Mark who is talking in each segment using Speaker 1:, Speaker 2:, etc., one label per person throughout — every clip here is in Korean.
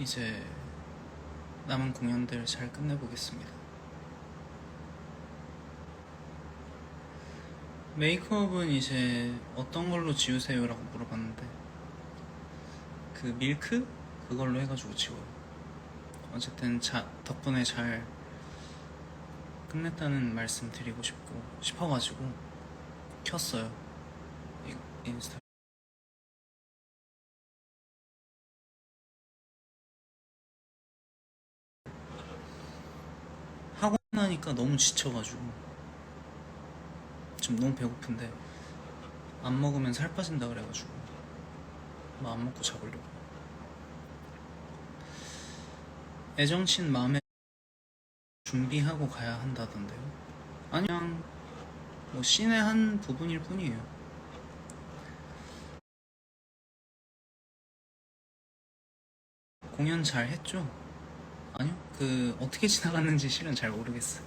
Speaker 1: 이제 남은 공연들 잘 끝내보겠습니다. 메이크업은 이제 어떤 걸로 지우세요? 라고 물어봤는데 그 밀크? 그걸로 해가지고 지워요. 어쨌든 덕분에 잘 끝냈다는 말씀 드리고 싶어가지고 켰어요. 인스타. 하고 나니까 너무 지쳐가지고 지금 너무 배고픈데 안 먹으면 살 빠진다 그래가지고 안 먹고 자보려고. 애정친 마음에 준비하고 가야 한다던데요? 아니, 그냥 뭐 씬의 한 부분일 뿐이에요. 공연 잘 했죠? 아니요, 그 어떻게 지나갔는지 실은 잘 모르겠어요.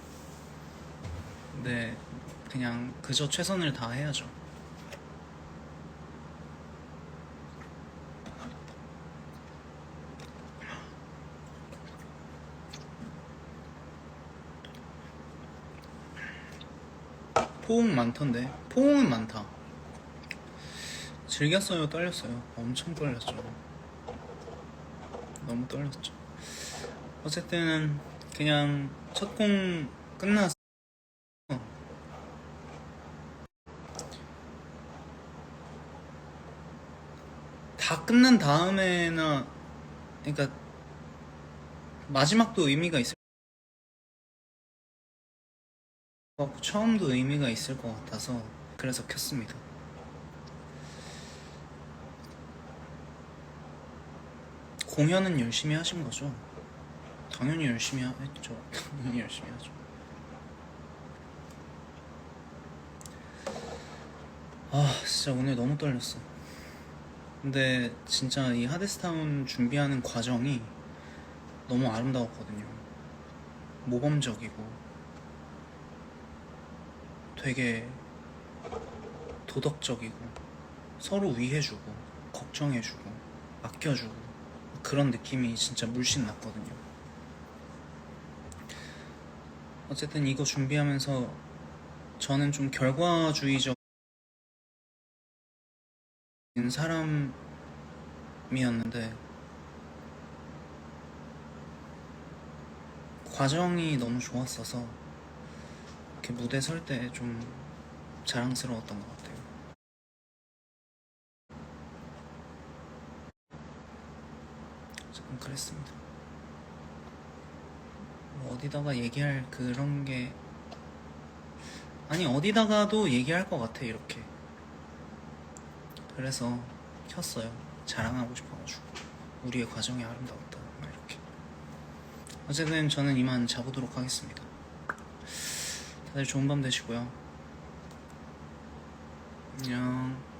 Speaker 1: 근데 그냥 그저 최선을 다해야죠. 포옹 많던데. 포옹은 많다. 즐겼어요? 떨렸어요? 엄청 떨렸죠. 너무 떨렸죠. 어쨌든 그냥 첫 공 끝나서 다 끝난 다음에나, 그러니까 마지막도 의미가 있을 것 같고 처음도 의미가 있을 것 같아서 그래서 켰습니다. 공연은 열심히 하신 거죠? 당연히 열심히 했죠. 당연히 열심히 하죠. 진짜 오늘 너무 떨렸어. 근데 진짜 이 하데스타운 준비하는 과정이 너무 아름다웠거든요. 모범적이고 되게 도덕적이고 서로 위해주고 걱정해주고 아껴주고 그런 느낌이 진짜 물씬 났거든요. 어쨌든 이거 준비하면서 저는 좀 결과주의적인 사람이었는데 과정이 너무 좋았어서 이렇게 무대 설 때 좀 자랑스러웠던 것 같아요. 조금 그랬습니다. 뭐 어디다가 얘기할 그런 게 아니, 어디다가도 얘기할 것 같아 이렇게. 그래서 켰어요. 자랑하고 싶어가지고 우리의 과정이 아름다웠다 이렇게. 어쨌든 저는 이만 자보도록 하겠습니다. 다들 좋은 밤 되시고요. 안녕.